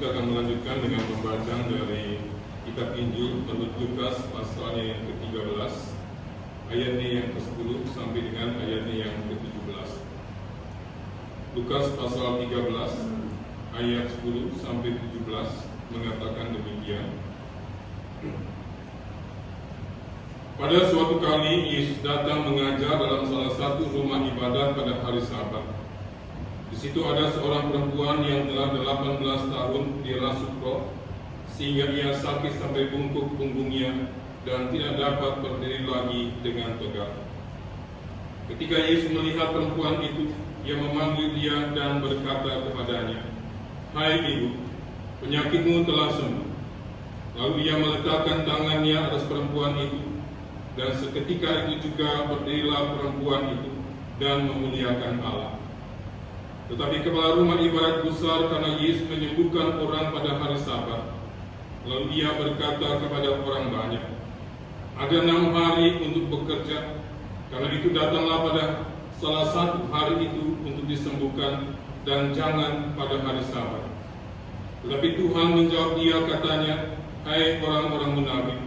kita akan melanjutkan dengan pembacaan dari kitab Injil menurut Lukas pasalnya yang ke-13, ayatnya yang ke-10 sampai dengan ayatnya yang ke-17. Lukas pasal 13 ayat 10 sampai 17 mengatakan demikian. Pada suatu kali Yesus datang mengajar dalam salah satu rumah ibadat pada hari Sabat. Di situ ada seorang perempuan yang telah 18 tahun dirasuk roh, sehingga ia sakit sampai bungkuk punggungnya dan tidak dapat berdiri lagi dengan tegak. Ketika Yesus melihat perempuan itu, ia memanggil dia dan berkata kepadanya, "Hai ibu, penyakitmu telah sembuh." Lalu ia meletakkan tangannya atas perempuan itu, dan seketika itu juga berdirilah perempuan itu dan memuliakan Allah. Tetapi kepala rumah ibadat gusar karena Yesus menyembuhkan orang pada hari Sabat. Lalu ia berkata kepada orang banyak, "Ada 6 hari untuk bekerja, karena itu datanglah pada salah satu hari itu untuk disembuhkan, dan jangan pada hari Sabat." Tetapi Tuhan menjawab dia katanya, "Hai orang-orang munafik,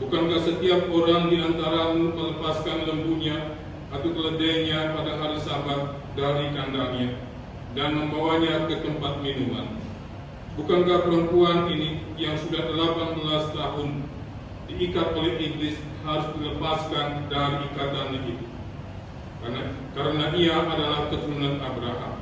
bukankah setiap orang di antaramu melepaskan lembunya atau keledainya pada hari Sabat dari kandangnya dan membawanya ke tempat minuman? Bukankah perempuan ini yang sudah 18 tahun diikat oleh iblis harus dilepaskan dari ikatannya itu? Karena ia adalah keturunan Abraham."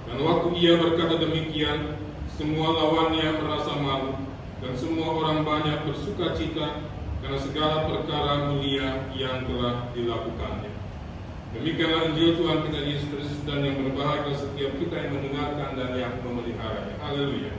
Dan waktu ia berkata demikian, semua lawannya merasa malu, dan semua orang banyak bersuka cita karena segala perkara mulia yang telah dilakukannya. Demikianlah Injil Tuhan kita Yesus Kristus, dan yang berbahagia setiap kita yang mendengarkan dan yang memeliharanya. Haleluya.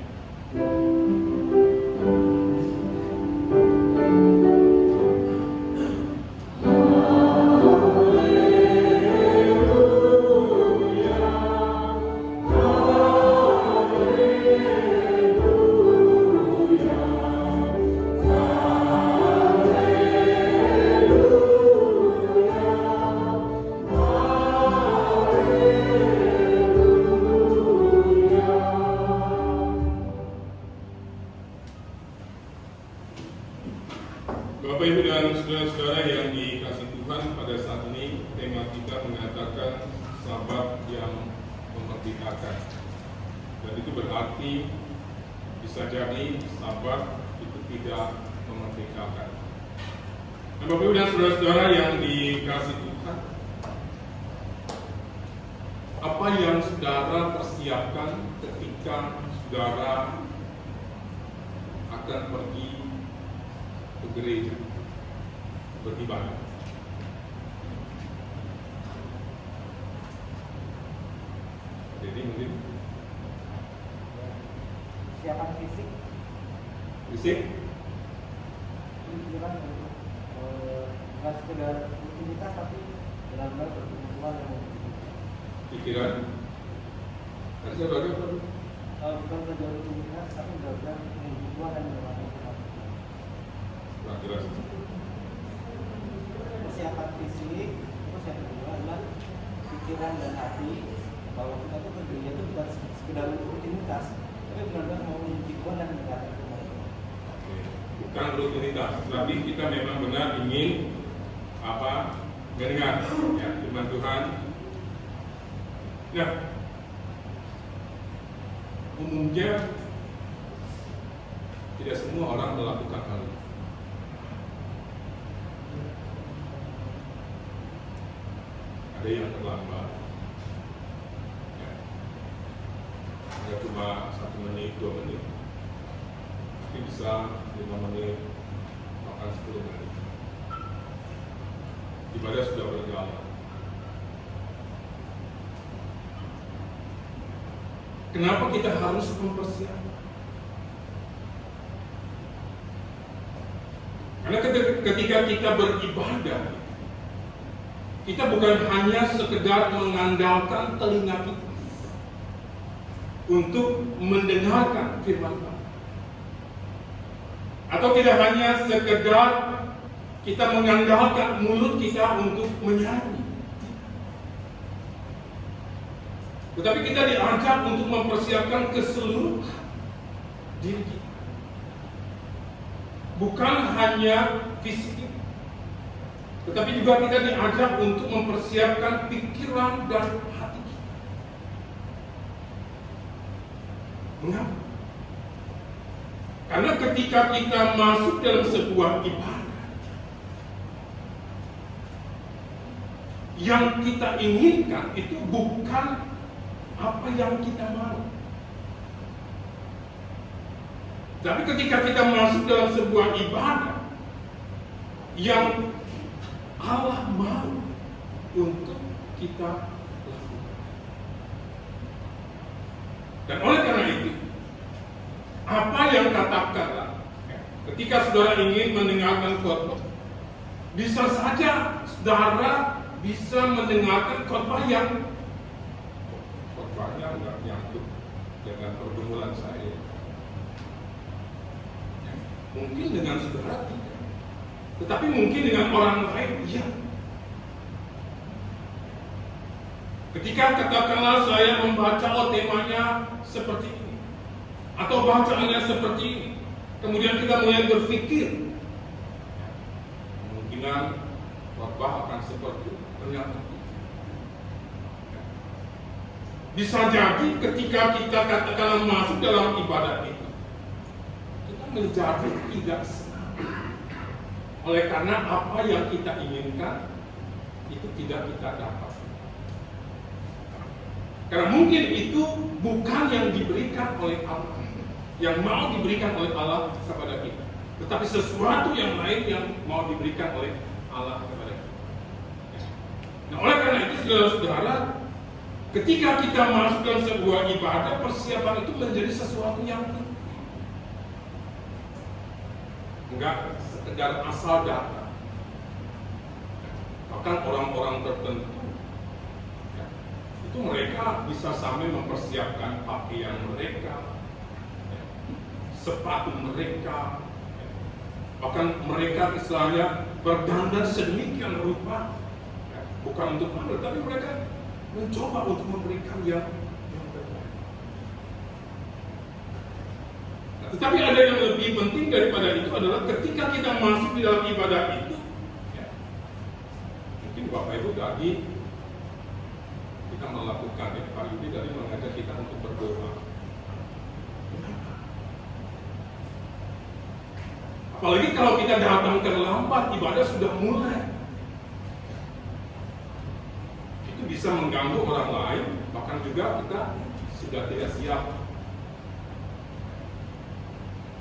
Bapak, Ibu, dan saudara-saudara yang dikasihi Tuhan, pada saat ini tema kita mengatakan Sabat yang memerdekakan. Dan itu berarti bisa jadi Sabat itu tidak memerdekakan. Dan Bapak, Ibu, dan saudara-saudara yang dikasihi Tuhan, apa yang saudara persiapkan ketika saudara akan pergi ke gereja beribadah? Jadi mungkin persiapan fisik itu kan bukan sekedar rutinitas, tapi benar-benar berkebutuhan yang pikiran. Tadi saya bagi apa? bukan sekedar rutinitas, tapi benar-benar kebutuhan yang bermakna. Nah, jelas. Persiapan fisik, terus yang kedua adalah pikiran dan hati, bahwa kita tuh kerja itu bukan sekedar rutinitas, tapi benar-benar mau menuju Tuhan dan mendekatkan Tuhan. Bukan rutinitas, tapi kita memang benar ingin mendengar ya firman Tuhan. Nah, umumnya tidak semua orang melakukan hal itu. Ada yang terlambat, ya. Ada cuma 1 menit, 2 menit, tapi bisa 5 menit, bahkan 10 menit. Ibadah sudah berjalan. Kenapa kita harus mempersiapkan? Karena ketika kita beribadah, kita bukan hanya sekedar mengandalkan telinga kita untuk mendengarkan firman Tuhan, atau tidak hanya sekedar kita mengandalkan mulut kita untuk menyanyi. Tetapi kita diajak untuk mempersiapkan keseluruhan diri kita. Bukan hanya fisik kita, tetapi juga kita diajak untuk mempersiapkan pikiran dan hati kita. Mengapa? Karena ketika kita masuk dalam sebuah ibadah, yang kita inginkan itu bukan apa yang kita mau. Tapi ketika kita masuk dalam sebuah ibadah yang Allah mau untuk kita lakukan. Dan oleh karena itu, apa yang katakanlah ketika saudara ingin mendengarkan khotbah, bisa saja saudara bisa mendengarkan khotbah yang khotbahnya nggak nyambung dengan pergumulan saya. Mungkin dengan saudara tidak, tetapi mungkin dengan orang lain iya. Ketika katakanlah saya membaca temanya seperti ini, atau bacaannya seperti ini, kemudian kita mulai berpikir, kemungkinan khotbah akan seperti itu, ternyata bisa jadi ketika kita katakanlah masuk dalam ibadah itu, kita menjadi tidak senang. Oleh karena apa yang kita inginkan itu tidak kita dapat. Karena mungkin itu bukan yang diberikan oleh Allah, yang mau diberikan oleh Allah kepada kita, tetapi sesuatu yang lain yang mau diberikan oleh Allah kepada kita. Nah, oleh karena itu saudara-saudara, ketika kita masuk dalam sebuah ibadah, persiapan itu menjadi sesuatu yang penting. Enggak sekedar asal datang. Bahkan orang-orang tertentu itu mereka bisa sampai mempersiapkan pakaian mereka, sepatu mereka, bahkan mereka istilahnya berdandan sedemikian rupa, bukan untuk malu, tapi mereka mencoba untuk memberikan yang terbaik. Nah, tetapi ada yang lebih penting daripada itu adalah ketika kita masuk di dalam ibadah itu, mungkin Bapak Ibu tadi kita melakukan, Pak Yudi tadi mengajak kita untuk berdoa. Apalagi kalau kita datang terlambat, ibadah sudah mulai. Itu bisa mengganggu orang lain, bahkan juga kita sudah tidak siap.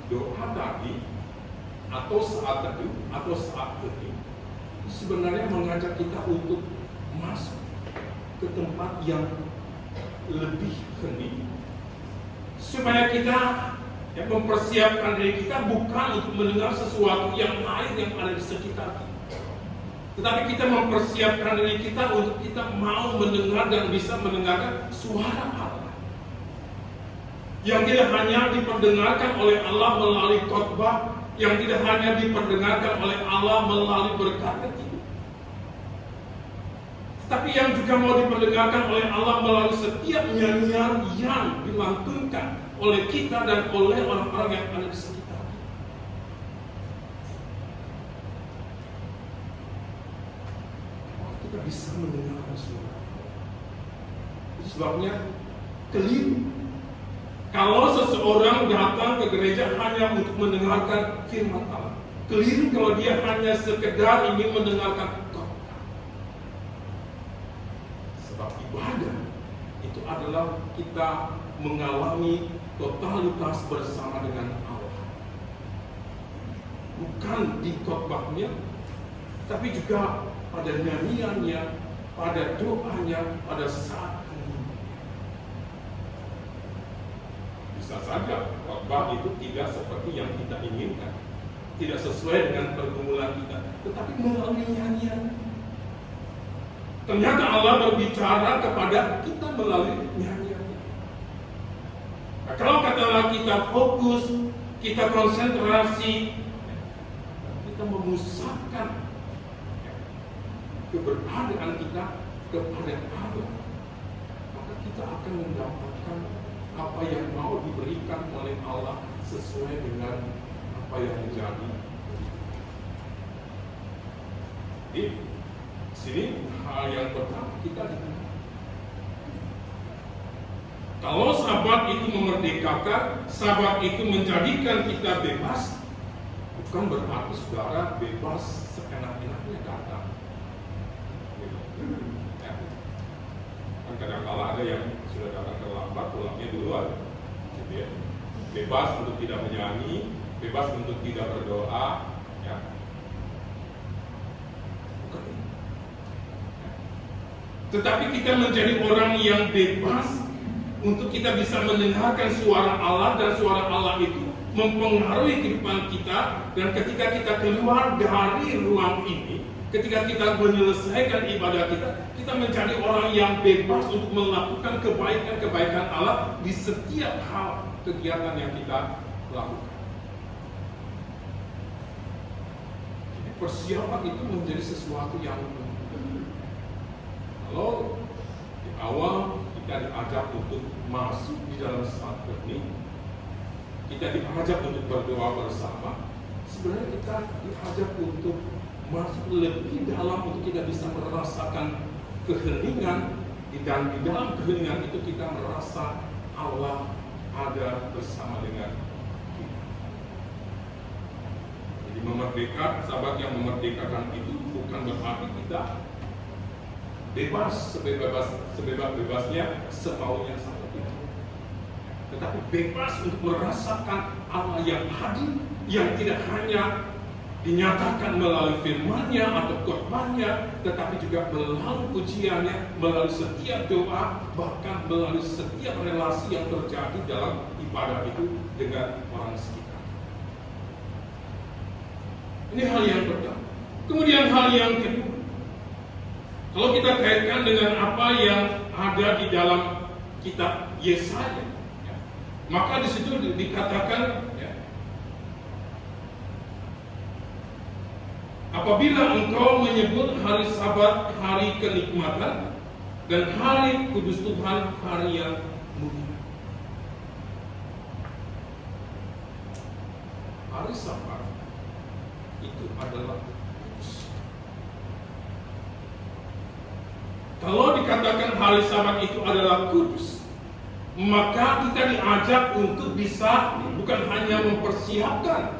Doa tadi, atau saat teduh, atau saat hening, sebenarnya mengajak kita untuk masuk ke tempat yang lebih hening, supaya kita mempersiapkan diri kita bukan untuk mendengar sesuatu yang lain yang ada di sekitar kita, tetapi kita mempersiapkan diri kita untuk kita mau mendengar dan bisa mendengarkan suara Allah yang tidak hanya diperdengarkan oleh Allah melalui khotbah, yang tidak hanya diperdengarkan oleh Allah melalui berkat itu, tapi yang juga mau diperdengarkan oleh Allah melalui setiap nyanyian yang dilantunkan oleh kita dan oleh orang-orang yang ada di sekitar kita. Kita bisa mendengar suara. Sebabnya keliru kalau seseorang datang ke gereja hanya untuk mendengarkan firman Allah. Keliru kalau dia hanya sekedar ingin mendengarkan khotbah. Sebab ibadah itu adalah kita mengalami totalitas bersama dengan Allah. Bukan di khotbahnya, tapi juga pada nyanyiannya, pada doanya, pada saat hening. Bisa saja khotbah itu tidak seperti yang kita inginkan, tidak sesuai dengan pergumulan kita, tetapi melalui nyanyian. Ternyata Allah berbicara kepada kita melalui nyanyian. Nah, kalau katakanlah kita fokus, kita konsentrasi, kita memusatkan keberadaan kita kepada Allah, maka kita akan akan mendapatkan apa yang mau diberikan oleh Allah sesuai dengan apa yang menjadi. Di sini hal yang pertama kita lihat. Kalau Sabat itu memerdekakan, Sabat itu menjadikan kita bebas, bukan berarti saudara bebas seenak-enaknya datang. Ya. Kan kadang-kala ada yang sudah datang terlambat, pulangnya duluan. Gitu ya. Bebas untuk tidak menyanyi, bebas untuk tidak berdoa. Ya. Bukan. Ya. Tetapi kita menjadi orang yang bebas untuk kita bisa mendengarkan suara Allah, dan suara Allah itu mempengaruhi kehidupan kita. Dan ketika kita keluar dari ruang ini, ketika kita menyelesaikan ibadah kita menjadi orang yang bebas untuk melakukan kebaikan-kebaikan Allah di setiap hal kegiatan yang kita lakukan. Jadi persiapan itu menjadi sesuatu yang penting. Kalau di awal kita diajak untuk masuk di dalam satu ini, kita diajak untuk berdoa bersama. Sebenarnya kita diajak untuk masuk lebih dalam untuk kita bisa merasakan keheningan, dan di dalam keheningan itu kita merasa Allah ada bersama dengan kita. Jadi memerdekakan, Sabat yang memerdekakan itu bukan berarti kita bebas sebebas-bebasnya semaunya sama kita, tetapi bebas untuk merasakan Allah yang hadir, yang tidak hanya dinyatakan melalui firman-Nya atau korban-Nya, tetapi juga melalui pujiannya, melalui setiap doa, bahkan melalui setiap relasi yang terjadi dalam ibadah itu dengan orang sekitar. Ini hal yang pertama. Kemudian hal yang kedua, kalau kita kaitkan dengan apa yang ada di dalam kitab Yesaya, ya, maka di situ dikatakan, ya, apabila engkau menyebut hari Sabat hari kenikmatan dan hari kudus Tuhan hari yang mulia. Hari Sabat itu adalah kudus. Kalau dikatakan hari Sabat itu adalah kudus, maka kita diajak untuk bisa bukan hanya mempersiapkan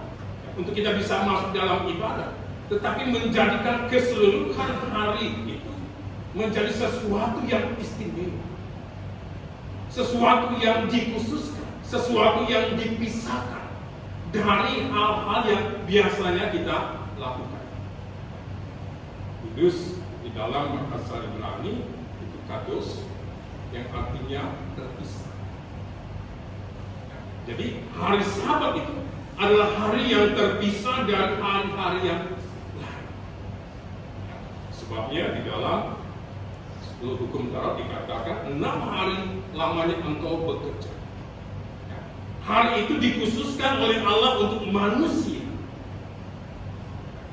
untuk kita bisa masuk dalam ibadah, tetapi menjadikan keseluruhan hari itu menjadi sesuatu yang istimewa, sesuatu yang dikhususkan, sesuatu yang dipisahkan dari hal-hal yang biasanya kita lakukan. Kudus di dalam bahasa Ibrani itu kados, yang artinya terpisah. Jadi hari Sabat itu adalah hari yang terpisah dari hari-hari yang lain. Sebabnya di dalam 10 hukum Taurat dikatakan 6 hari lamanya engkau bekerja. Hari itu dikhususkan oleh Allah untuk manusia.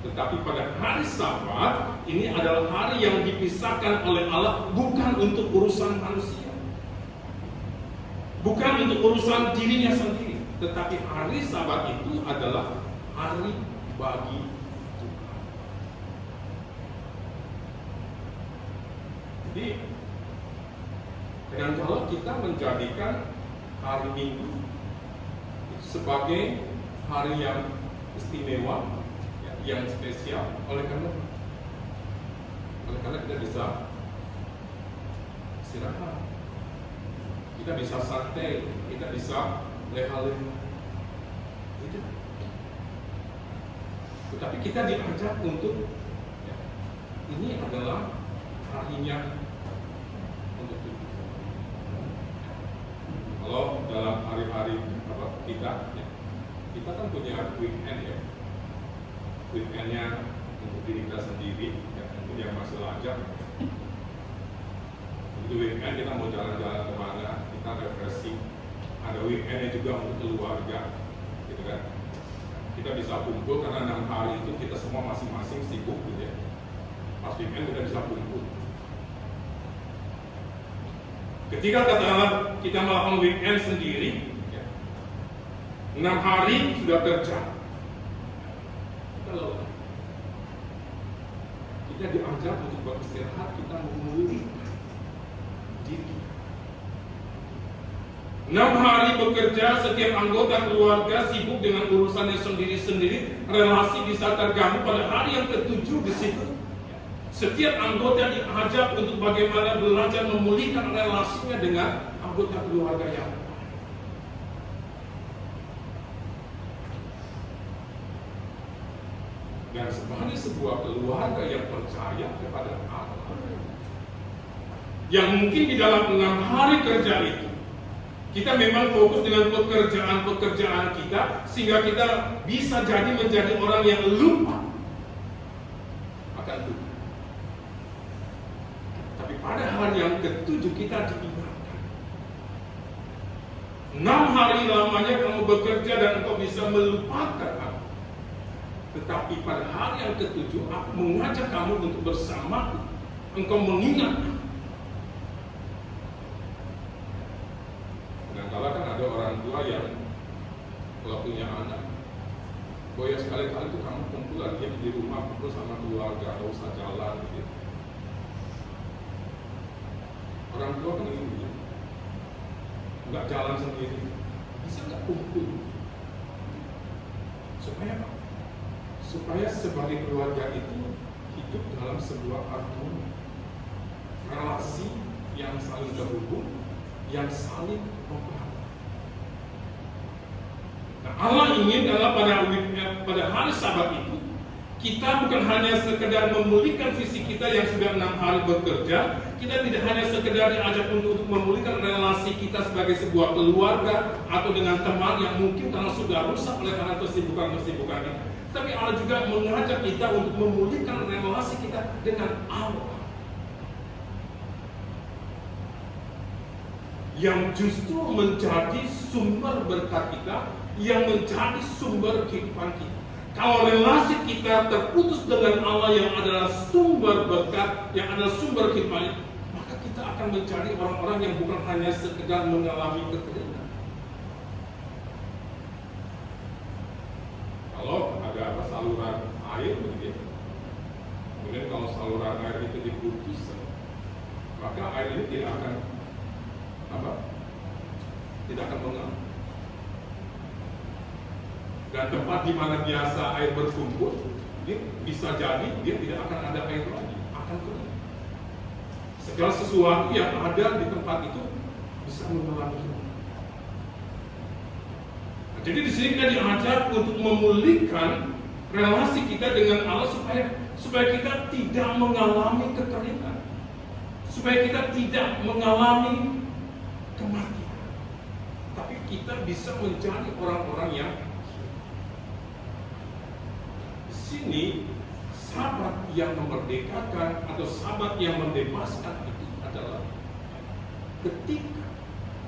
Tetapi pada hari Sabat ini adalah hari yang dipisahkan oleh Allah, bukan untuk urusan manusia, bukan untuk urusan dirinya sendiri, tetapi hari Sabat itu adalah hari bagi Tuhan. Jadi kadang-kala kita menjadikan hari Minggu sebagai hari yang istimewa, yang spesial, oleh karena kita bisa istirahat, kita bisa santai, kita bisa leha-leha. Tetapi kita diajak untuk, ya, ini adalah harinya untuk Tuhan. Kalau dalam hari-hari kita, ya, kita kan punya weekend, ya. Weekendnya untuk diri kita sendiri, ya, untuk yang masih lajang. Itu weekend kita mau jalan-jalan kemana, kita refreshing. Ada weekendnya juga untuk keluarga, gitu kan. Kita bisa kumpul karena 6 hari itu kita semua masing-masing sibuk, gitu ya. Pas weekend kita bisa kumpul. Ketika katakanlah kita melakukan weekend sendiri, 6 hari sudah kerja, kita lelah. Kita diajak untuk beristirahat, kita memulihkan diri kita. 6 hari bekerja, setiap anggota keluarga sibuk dengan urusannya sendiri-sendiri, relasi bisa terganggu. Pada hari yang ke-7 di situ, setiap anggota diajak untuk bagaimana belajar memulihkan relasinya dengan anggota keluarga yang lain. Dan sebagai sebuah keluarga yang percaya kepada Allah, yang mungkin di dalam 6 hari kerja itu kita memang fokus dengan pekerjaan kita, sehingga kita bisa jadi menjadi orang yang lupa akan Tuhan. Tapi pada hari yang ke-7 kita diingatkan, 6 hari lamanya kamu bekerja dan engkau bisa melupakan aku. Tetapi pada hari yang ke-7 aku mengajak kamu untuk bersamaku, engkau mengingat aku. Kadang-kala kan ada orang tua yang kalau punya anak, ya sekali-kali itu kamu kumpul lagi di rumah, kumpul sama keluarga, gak usah jalan gitu. Orang tua kan ini nggak jalan sendiri, bisa nggak kumpul? Supaya apa? Supaya sebagai keluarga itu hidup dalam sebuah harmoni, relasi yang saling terhubung, yang saling memperhatikan. Nah, Allah ingin pada hari Sabat itu kita bukan hanya sekedar memulihkan visi kita yang sudah 6 hari bekerja. Kita tidak hanya sekedar diajak untuk memulihkan relasi kita sebagai sebuah keluarga atau dengan teman yang mungkin karena sudah rusak oleh karena kesibukan kita. Tapi Allah juga mengajak kita untuk memulihkan relasi kita dengan Allah, yang justru menjadi sumber berkat kita, yang menjadi sumber kehidupan kita. Kalau relasi kita terputus dengan Allah yang adalah sumber berkat, yang adalah sumber kehidupan, maka kita akan menjadi orang-orang yang bukan hanya sekedar mengalami kekeringan. Kalau ada saluran air begitu, kemudian kalau saluran air itu diputus, maka air ini tidak akan mengalir. Dan tempat di mana biasa air berkumpul, dia bisa jadi dia tidak akan ada air lagi, akan kering. Segala sesuatu yang ada di tempat itu bisa mengalami. Nah, jadi di sini kita diajar untuk memulihkan relasi kita dengan Allah supaya kita tidak mengalami kekeringan, supaya kita tidak mengalami kematian, tapi kita bisa menjadi orang-orang yang sini. Sabat yang memerdekakan atau sabat yang membebaskan itu adalah ketika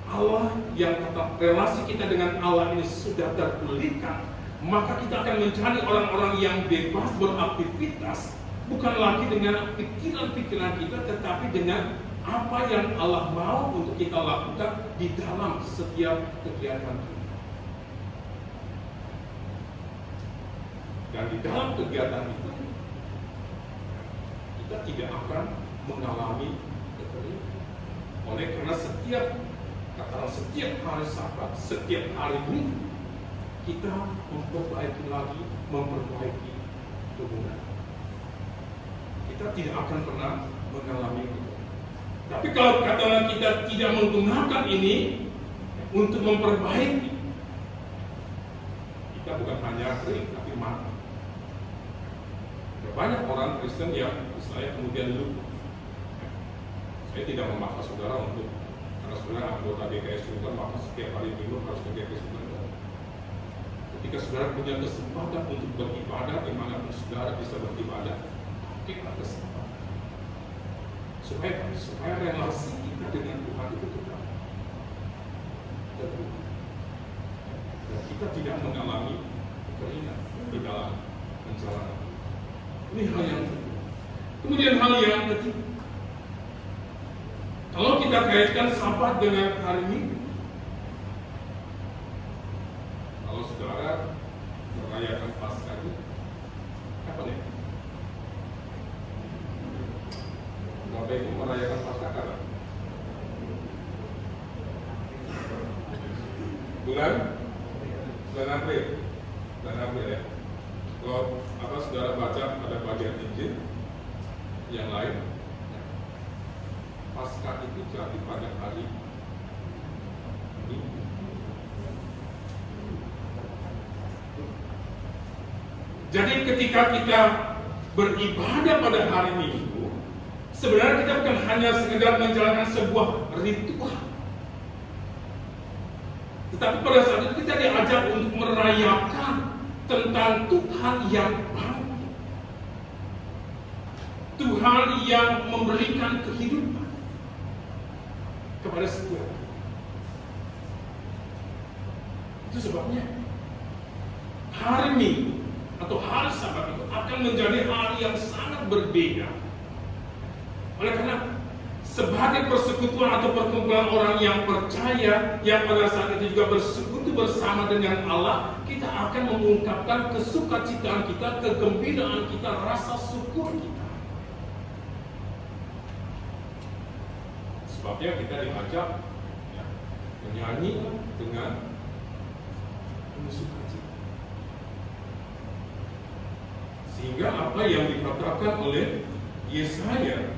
Allah yang kata relasi kita dengan Allah ini sudah terpulihkan, maka kita akan menjadi orang-orang yang bebas beraktivitas, bukan lagi dengan pikiran-pikiran kita, tetapi dengan apa yang Allah mau untuk kita lakukan di dalam setiap kegiatan kita. Dan di dalam kegiatan itu kita tidak akan mengalami kekeringan. Oleh karena setiap hari Sabat, setiap hari Minggu, kita memperbaiki hubungan. Kita tidak akan pernah mengalami itu. Tapi kalau katakanlah kita tidak menggunakan ini untuk memperbaiki, kita bukan hanya kering tapi mati. Banyak orang Kristen yang saya kemudian lupa. Saya tidak memaksa saudara untuk, karena saudara anggota GKI Sultan, maka setiap hari Minggu harus ke GKI Sultan. Ketika saudara punya kesempatan untuk beribadah, dimanapun saudara bisa beribadah, pakailah kesempatan. Supaya relasi kita dengan Tuhan itu tetap terbuka. Dan kita tidak mengalami kekeringan di dalam menjalani. Ini hal yang kedua. Kemudian hal yang ketiga, Kalau kita kaitkan Sabat dengan hari Minggu, kalau saudara merayakan Paskah itu kapan ya? Bapak Ibu merayakan Paskah kapan? Bulan April. Bulan April ya. Kalau saudara baca pada bagian Injil yang lain, Paskah itu jatuh pada hari Minggu. Jadi ketika kita beribadah pada hari Minggu, sebenarnya kita bukan hanya sekedar menjalankan sebuah ritual, tetapi pada saat itu kita diajak untuk merayakan tentang Tuhan yang bangkit, Tuhan yang memberikan kehidupan kepada setiap kita. Itu sebabnya hari Minggu atau hari Sabat itu akan menjadi hari yang sangat berbeda. Oleh karena sebagai persekutuan atau perkumpulan orang yang percaya, yang pada saat itu juga bersekutu bersama dengan Allah, kita akan mengungkapkan kesukacitaan kita, kegembiraan kita, rasa syukur kita. Sebabnya kita diajak menyanyi dengan sukacita. Sehingga apa yang dikatakan oleh Yesaya,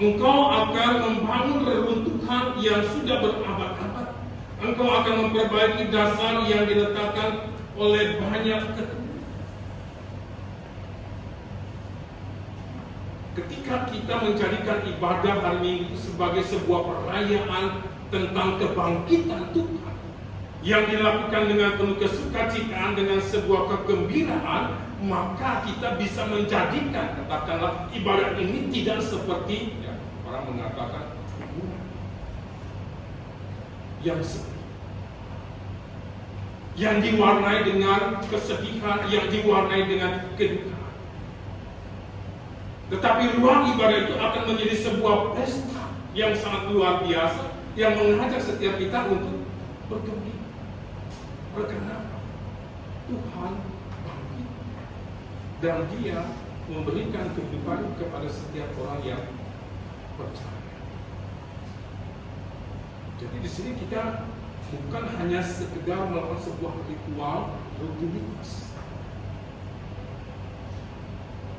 engkau akan membangun reruntuhan yang sudah berabad-abad, engkau akan memperbaiki dasar yang diletakkan oleh banyak keturunan. Ketika kita menjadikan ibadah hari Minggu sebagai sebuah perayaan tentang kebangkitan Tuhan yang dilakukan dengan penuh kesukacitaan, dengan sebuah kegembiraan, maka kita bisa menjadikan, katakanlah, ibadat ini tidak seperti orang mengatakan kuburan yang sepi, yang diwarnai dengan kesedihan, yang diwarnai dengan kedukaan. Tetapi ruang ibadah itu akan menjadi sebuah pesta yang sangat luar biasa, yang mengajak setiap kita untuk bergembira. Oleh karena Tuhan bangkit dan Dia memberikan kehidupan kepada setiap orang yang percaya. Jadi di sini kita bukan hanya sekedar melakukan sebuah ritual rutinitas,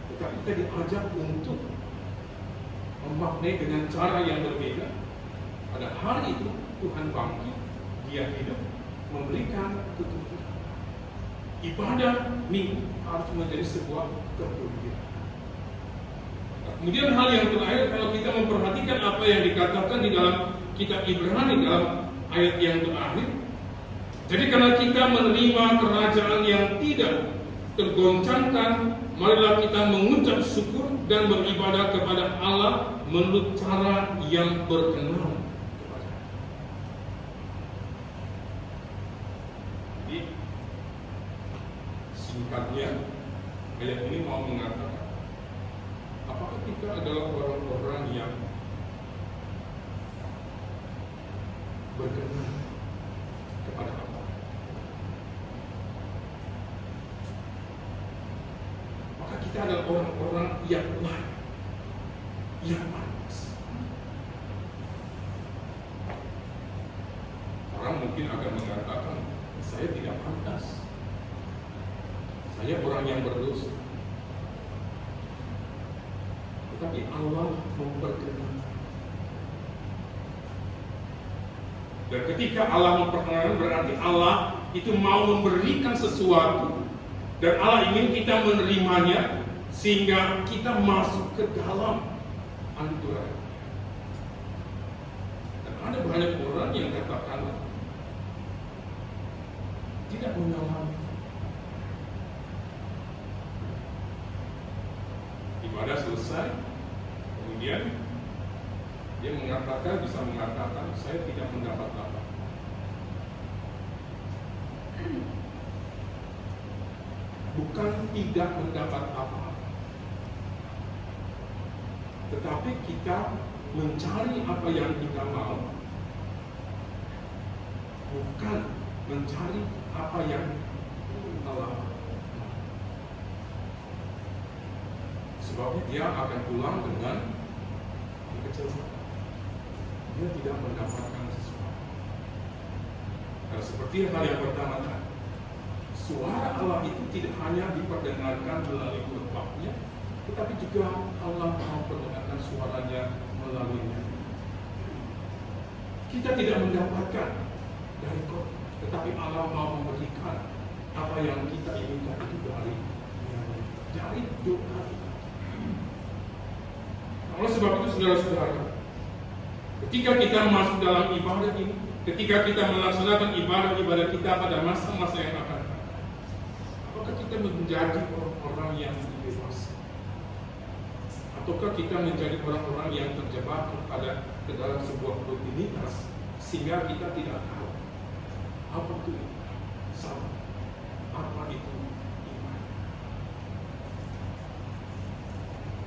tetapi kita diajak untuk memaknai dengan cara yang berbeda. Pada hari itu Tuhan bangkit, Dia hidup, memberikan kegembiraan. Ibadah Minggu harus menjadi sebuah kegembiraan. Kemudian hal yang terakhir, kalau kita memperhatikan apa yang dikatakan di dalam kitab Ibrani dalam ayat yang terakhir, jadi karena kita menerima kerajaan yang tidak tergoncangkan, marilah kita mengucap syukur dan beribadah kepada Allah menurut cara yang berkenan kepada. Jadi singkatnya ayat ini mau mengatakan, apakah kita adalah orang-orang yang berkenan kepada Allah? Maka kita adalah orang-orang yang layak, yang pantas. Orang mungkin akan mengatakan, saya tidak pantas, saya orang yang berdosa. Tetapi Allah memperkenankan. Dan ketika Allah memperkenankan, berarti Allah itu mau memberikan sesuatu, dan Allah ingin kita menerimanya sehingga kita masuk ke dalam anugerah. Dan ada banyak orang yang katakan tidak mengalami ibadah selesai, kemudian dia bisa mengatakan saya tidak mendapat apa. Bukan tidak mendapat apa-apa, tetapi kita mencari apa yang kita mau, bukan mencari apa yang Allah mau. Sebabnya dia akan pulang dengan kekecewaan. Dia tidak mendapatkan sesuatu. Karena seperti hal yang pertama tadi, suara Allah itu tidak hanya diperdengarkan melalui khotbahnya, tetapi juga Allah memperdengarkan suaranya melaluinya. Kita tidak mendapatkan dari khotbah, tetapi Allah mau memberikan apa yang kita inginkan itu dari doa kita. Oleh sebab itu, saudara-saudara, ketika kita masuk dalam ibadah ini, ketika kita melaksanakan ibadah-ibadah kita pada masa-masa yang akan datang, apakah kita menjadi orang-orang yang bebas? Ataukah kita menjadi orang-orang yang terjebak ke dalam sebuah rutinitas sehingga kita tidak tahu apa itu sabar, apa itu ibadah?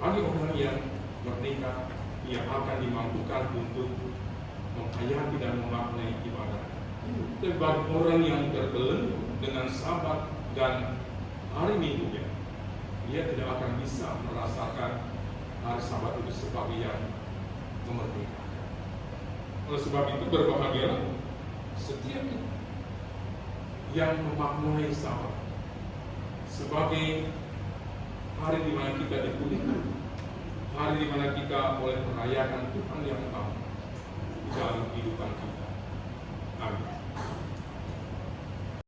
Bagi orang yang merdeka, ia akan dimampukan untuk menghayati dan memaknai ibadah. Tapi bagi orang yang terbelenggu dengan sabat dan hari minggunya, dia tidak akan bisa merasakan hari sabat itu sebagai yang memerdekakan. Oleh sebab itu, berbahagialah setiap kita yang memaknai sabat sebagai hari di mana kita dipulihkan, hari di mana kita boleh merayakan Tuhan yang tahu di dalam kehidupan kita.